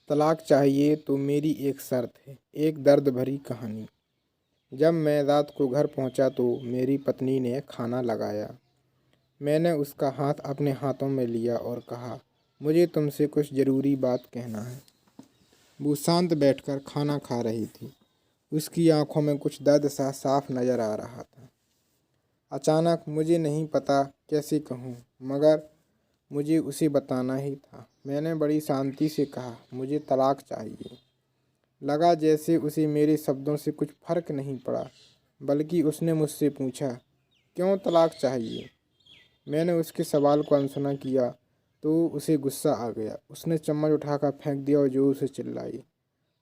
तलाक चाहिए तो मेरी एक शर्त है। एक दर्द भरी कहानी। जब मैं रात को घर पहुंचा तो मेरी पत्नी ने खाना लगाया। मैंने उसका हाथ अपने हाथों में लिया और कहा, मुझे तुमसे कुछ ज़रूरी बात कहना है। वो शांत बैठकर खाना खा रही थी। उसकी आंखों में कुछ दर्द सा साफ नज़र आ रहा था। अचानक मुझे नहीं पता कैसे कहूँ, मगर मुझे उसे बताना ही था। मैंने बड़ी शांति से कहा, मुझे तलाक चाहिए। लगा जैसे उसे मेरे शब्दों से कुछ फर्क नहीं पड़ा, बल्कि उसने मुझसे पूछा, क्यों तलाक चाहिए? मैंने उसके सवाल को अनसुना किया तो उसे गुस्सा आ गया। उसने चम्मच उठाकर फेंक दिया और जोर से चिल्लाई,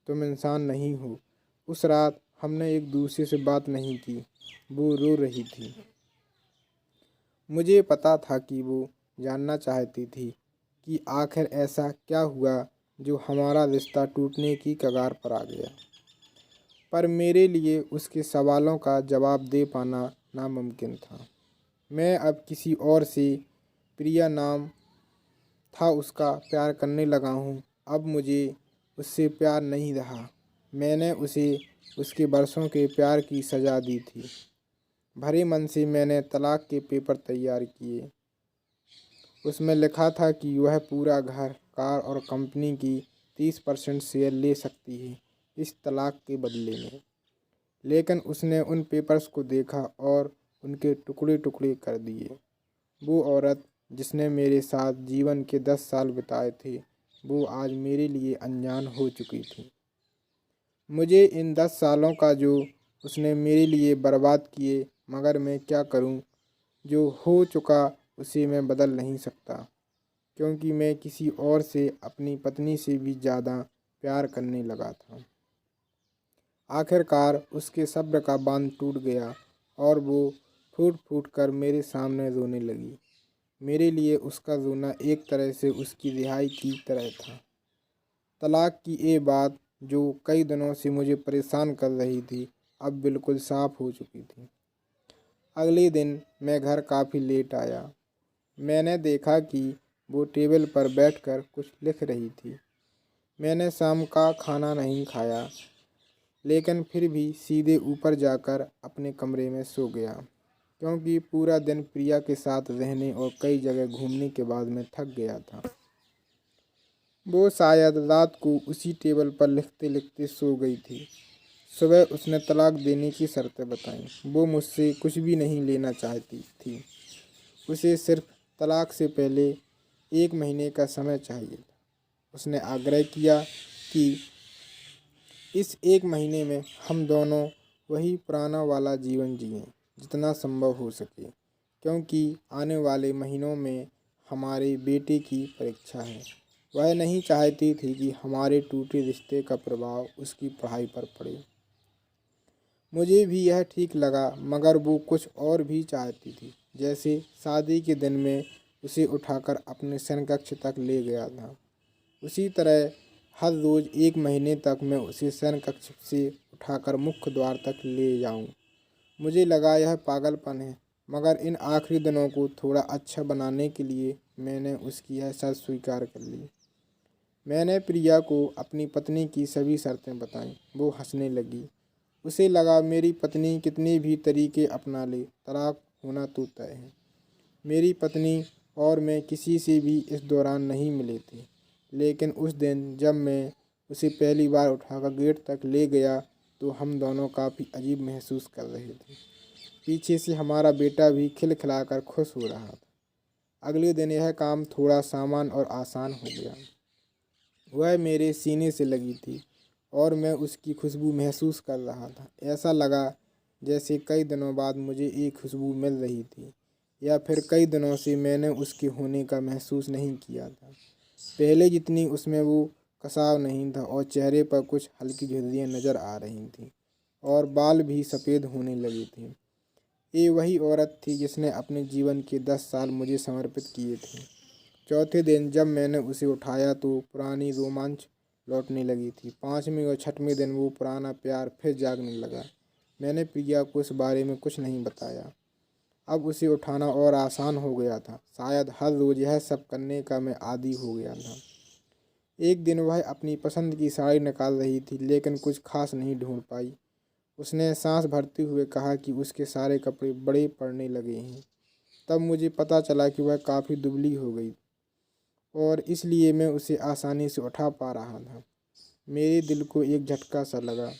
तुम इंसान नहीं हो। उस रात हमने एक दूसरे से बात नहीं की। वो रो रही थी। मुझे पता था कि वो जानना चाहती थी कि आखिर ऐसा क्या हुआ जो हमारा रिश्ता टूटने की कगार पर आ गया। पर मेरे लिए उसके सवालों का जवाब दे पाना नामुमकिन था। मैं अब किसी और से, प्रिया नाम था उसका, प्यार करने लगा हूँ। अब मुझे उससे प्यार नहीं रहा। मैंने उसे उसके बरसों के प्यार की सज़ा दी थी। भरे मन से मैंने तलाक के पेपर तैयार किए। उसमें लिखा था कि वह पूरा घर, कार और कंपनी की 30% शेयर ले सकती है इस तलाक के बदले में। लेकिन उसने उन पेपर्स को देखा और उनके टुकड़े टुकड़े कर दिए। वो औरत जिसने मेरे साथ जीवन के 10 साल बिताए थे, वो आज मेरे लिए अनजान हो चुकी थी। मुझे इन 10 सालों का जो उसने मेरे लिए बर्बाद किए, मगर मैं क्या करूं? जो हो चुका उसे मैं बदल नहीं सकता, क्योंकि मैं किसी और से, अपनी पत्नी से भी ज़्यादा प्यार करने लगा था। आखिरकार उसके सब्र का बांध टूट गया और वो फूट फूट कर मेरे सामने रोने लगी। मेरे लिए उसका रोना एक तरह से उसकी रिहाई की तरह था। तलाक की ये बात जो कई दिनों से मुझे परेशान कर रही थी, अब बिल्कुल साफ हो चुकी थी। अगले दिन मैं घर काफ़ी लेट आया। मैंने देखा कि वो टेबल पर बैठकर कुछ लिख रही थी। मैंने शाम का खाना नहीं खाया, लेकिन फिर भी सीधे ऊपर जाकर अपने कमरे में सो गया, क्योंकि पूरा दिन प्रिया के साथ रहने और कई जगह घूमने के बाद मैं थक गया था। वो शायद रात को उसी टेबल पर लिखते लिखते सो गई थी। सुबह उसने तलाक देने की शर्तें बताईं। वो मुझसे कुछ भी नहीं लेना चाहती थी। उसे सिर्फ तलाक से पहले 1 महीने का समय चाहिए था। उसने आग्रह किया कि इस 1 महीने में हम दोनों वही पुराना वाला जीवन जिएं, जितना संभव हो सके, क्योंकि आने वाले महीनों में हमारे बेटे की परीक्षा है। वह नहीं चाहती थी कि हमारे टूटे रिश्ते का प्रभाव उसकी पढ़ाई पर पड़े। मुझे भी यह ठीक लगा, मगर वो कुछ और भी चाहती थी। जैसे शादी के दिन में उसे उठाकर अपने शयनकक्ष तक ले गया था, उसी तरह हर रोज़ 1 महीने तक मैं उसे शयनकक्ष से उठाकर मुख्य द्वार तक ले जाऊं। मुझे लगा यह पागलपन है, मगर इन आखिरी दिनों को थोड़ा अच्छा बनाने के लिए मैंने उसकी यह शर्त स्वीकार कर ली। मैंने प्रिया को अपनी पत्नी की सभी शर्तें बताईं। वो हंसने लगी। उसे लगा मेरी पत्नी कितने भी तरीके अपना ले, तलाक होना तो तय है। मेरी पत्नी और मैं किसी से भी इस दौरान नहीं मिले थे, लेकिन उस दिन जब मैं उसे पहली बार उठाकर गेट तक ले गया तो हम दोनों काफ़ी अजीब महसूस कर रहे थे। पीछे से हमारा बेटा भी खिलखिलाकर खुश हो रहा था। अगले दिन यह काम थोड़ा सामान और आसान हो गया। वह मेरे सीने से लगी थी और मैं उसकी खुशबू महसूस कर रहा था। ऐसा लगा जैसे कई दिनों बाद मुझे एक खुशबू मिल रही थी, या फिर कई दिनों से मैंने उसके होने का महसूस नहीं किया था। पहले जितनी उसमें वो कसाव नहीं था और चेहरे पर कुछ हल्की झुर्रियाँ नज़र आ रही थीं और बाल भी सफ़ेद होने लगे थे। ये वही औरत थी जिसने अपने जीवन के 10 साल मुझे समर्पित किए थे। चौथे दिन जब मैंने उसे उठाया तो पुरानी रोमांच लौटने लगी थी। 5वें और 6वें दिन वो पुराना प्यार फिर जागने लगा। मैंने प्रिया को इस बारे में कुछ नहीं बताया। अब उसे उठाना और आसान हो गया था। शायद हर रोज़ यह सब करने का मैं आदी हो गया था। एक दिन वह अपनी पसंद की साड़ी निकाल रही थी, लेकिन कुछ खास नहीं ढूंढ पाई। उसने सांस भरते हुए कहा कि उसके सारे कपड़े बड़े पड़ने लगे हैं। तब मुझे पता चला कि वह काफ़ी दुबली हो गई और इसलिए मैं उसे आसानी से उठा पा रहा था। मेरे दिल को एक झटका सा लगा।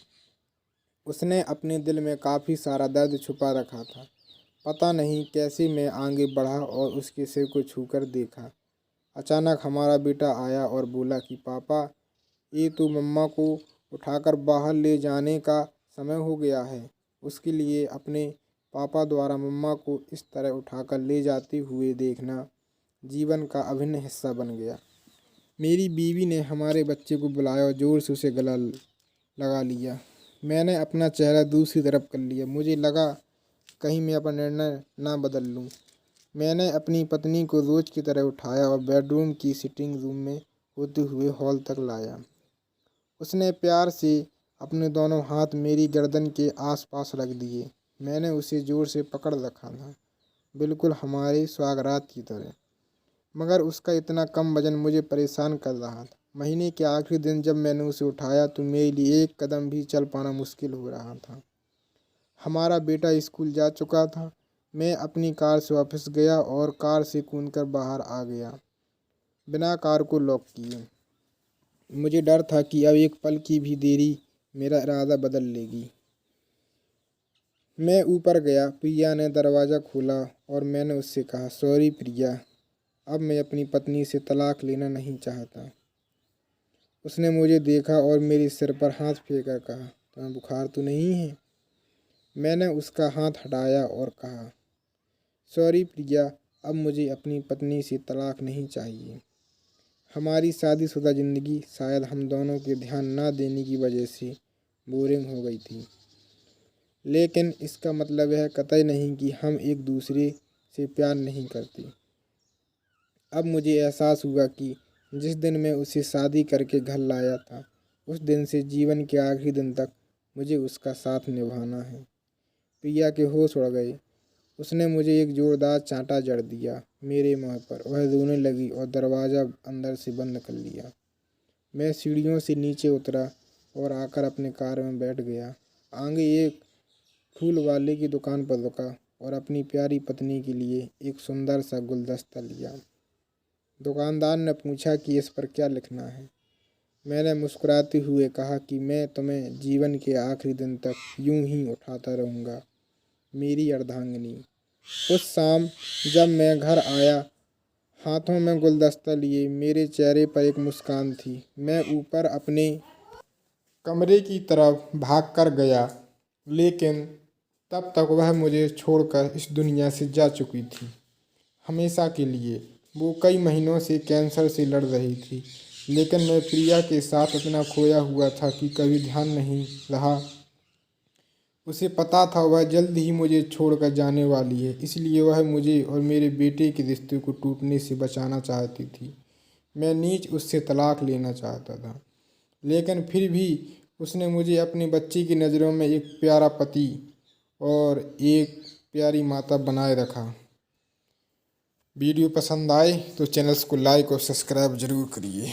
उसने अपने दिल में काफ़ी सारा दर्द छुपा रखा था। पता नहीं कैसे मैं आगे बढ़ा और उसके सिर को छूकर देखा। अचानक हमारा बेटा आया और बोला कि पापा, ये तो मम्मा को उठाकर बाहर ले जाने का समय हो गया है। उसके लिए अपने पापा द्वारा मम्मा को इस तरह उठाकर ले जाते हुए देखना जीवन का अभिन्न हिस्सा बन गया। मेरी बीवी ने हमारे बच्चे को बुलाया और ज़ोर से उसे गला लगा लिया। मैंने अपना चेहरा दूसरी तरफ कर लिया। मुझे लगा कहीं मैं अपना निर्णय ना बदल लूं। मैंने अपनी पत्नी को रोज की तरह उठाया और बेडरूम की सिटिंग रूम में होते हुए हॉल तक लाया। उसने प्यार से अपने दोनों हाथ मेरी गर्दन के आसपास रख दिए। मैंने उसे जोर से पकड़ रखा था, बिल्कुल हमारे स्वागरात की तरह। मगर उसका इतना कम वजन मुझे परेशान कर रहा था। महीने के आखिरी दिन जब मैंने उसे उठाया तो मेरे लिए एक कदम भी चल पाना मुश्किल हो रहा था। हमारा बेटा स्कूल जा चुका था। मैं अपनी कार से वापस गया और कार से कूदकर बाहर आ गया, बिना कार को लॉक किए। मुझे डर था कि अब एक पल की भी देरी मेरा इरादा बदल लेगी। मैं ऊपर गया। प्रिया ने दरवाज़ा खोला और मैंने उससे कहा, सॉरी प्रिया, अब मैं अपनी पत्नी से तलाक लेना नहीं चाहता। उसने मुझे देखा और मेरे सिर पर हाथ फेंकर कहा, तुम्हें बुखार तो नहीं है? मैंने उसका हाथ हटाया और कहा, सॉरी प्रिया, अब मुझे अपनी पत्नी से तलाक नहीं चाहिए। हमारी शादीशुदा ज़िंदगी शायद हम दोनों के ध्यान ना देने की वजह से बोरिंग हो गई थी, लेकिन इसका मतलब यह कतई नहीं कि हम एक दूसरे से प्यार नहीं करते। अब मुझे एहसास हुआ कि जिस दिन मैं उसे शादी करके घर लाया था, उस दिन से जीवन के आखिरी दिन तक मुझे उसका साथ निभाना है। प्रिया के होश उड़ गए। उसने मुझे एक जोरदार चांटा जड़ दिया मेरे मुँह पर। वह रोने लगी और दरवाज़ा अंदर से बंद कर लिया। मैं सीढ़ियों से नीचे उतरा और आकर अपने कार में बैठ गया। आगे एक फूल वाले की दुकान पर रुका और अपनी प्यारी पत्नी के लिए एक सुंदर सा गुलदस्ता लिया। दुकानदार ने पूछा कि इस पर क्या लिखना है। मैंने मुस्कुराते हुए कहा कि मैं तुम्हें जीवन के आखिरी दिन तक यूं ही उठाता रहूँगा, मेरी अर्धांगिनी। उस शाम जब मैं घर आया, हाथों में गुलदस्ता लिए, मेरे चेहरे पर एक मुस्कान थी। मैं ऊपर अपने कमरे की तरफ भाग कर गया, लेकिन तब तक वह मुझे छोड़कर इस दुनिया से जा चुकी थी, हमेशा के लिए। वो कई महीनों से कैंसर से लड़ रही थी, लेकिन मैं प्रिया के साथ इतना खोया हुआ था कि कभी ध्यान नहीं रहा। उसे पता था वह जल्द ही मुझे छोड़कर जाने वाली है, इसलिए वह मुझे और मेरे बेटे के रिश्ते को टूटने से बचाना चाहती थी। मैं नीच उससे तलाक लेना चाहता था, लेकिन फिर भी उसने मुझे अपने बच्चे की नज़रों में एक प्यारा पति और एक प्यारी माता बनाए रखा। वीडियो पसंद आए तो चैनल्स को लाइक और सब्सक्राइब ज़रूर करिए।